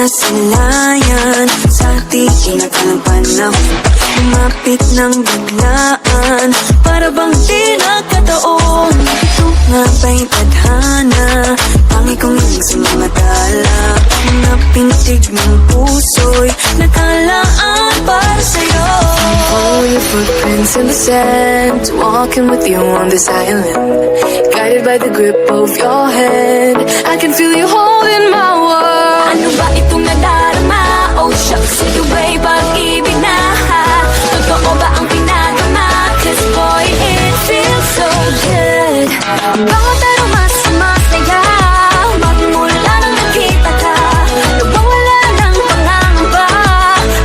sinasilayan sa tinagalang panahon. Lumapit ng biglaan, para bang di nagkataon. Ito nga ba'y tadhana, tangi kong ilang sa mga tala. Mga pintig ng puso'y nakalaan para sa'yo. Follow your footprints in the sand, walking with you on this island, guided by the grip of your hand. I can feel you holding my world. Ano ba itong nadarama? Oh shucks, ito ba'y pag-ibig na? Totoo ba ang pinagama? Cause boy, it feels so good. Bawat aromas sumasaya, magmula nang nakita ka, nawawala ng pangangamba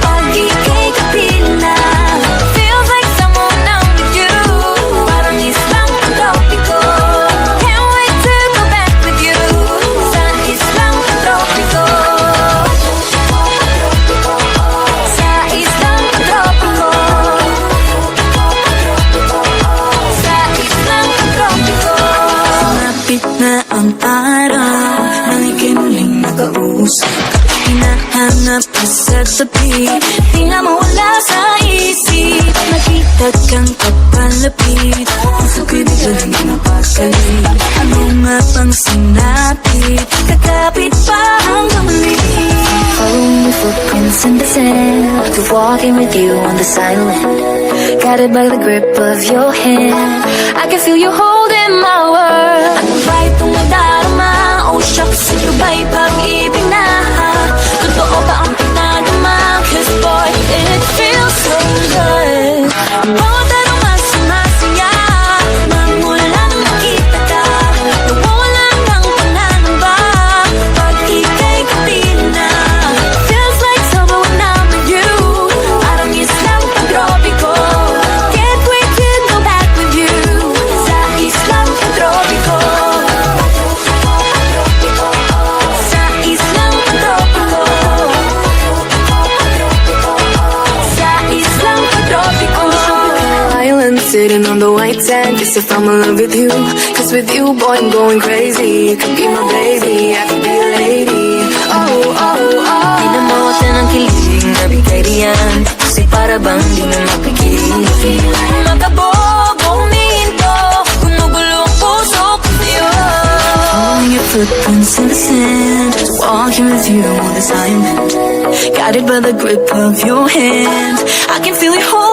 pag ika'y kapiling na. Feels like someone I'm with you, parang islang tropiko. Can't wait to go back with you sa islang tropiko. Sa islang tropiko. Sa islang tropiko. Malapit na ang araw nang ika'y muling nakausap. Hinahanap ka sa tabi, Di nga mawala sa isip. nakita kang kapalapit. Puso ko'y bigla lang napakalit. Ano nga bang sinapit? Kakapit pa hanggang muli. Following your footprints in the sand, to walking with you on this island, guided by the grip of your hand. I can feel you holding my world. Ano ba itong nadarama? Oh shucks, ito ba'y pag-ibig na? Totoo ba ang pinagama? Cause boy, it feels so good. Bawat aromas sumasaya, magmula nang nakita ka, nawawala ng pangangamba pag ika'y kapiling na. Feels like summer when I'm with you, parang islang pagtropiko. Can't wait to go back with you sa islang pagtropiko. Sa islang pagtropiko. Sa islang pagtropiko. Island sitting on the white sand, just if I'm in love with you. Cause with you, boy, I'm going crazy. You could be my baby, I could be a lady. Oh, oh, oh. Pinamote ng kilig na bigay riyan, kasi para bang di na mapigilan. Makabogong minto, gumugulo ang puso ko sa'yo. Following your footprints in the sand, walking with you on this island, guided by the grip of your hand. I can feel you hold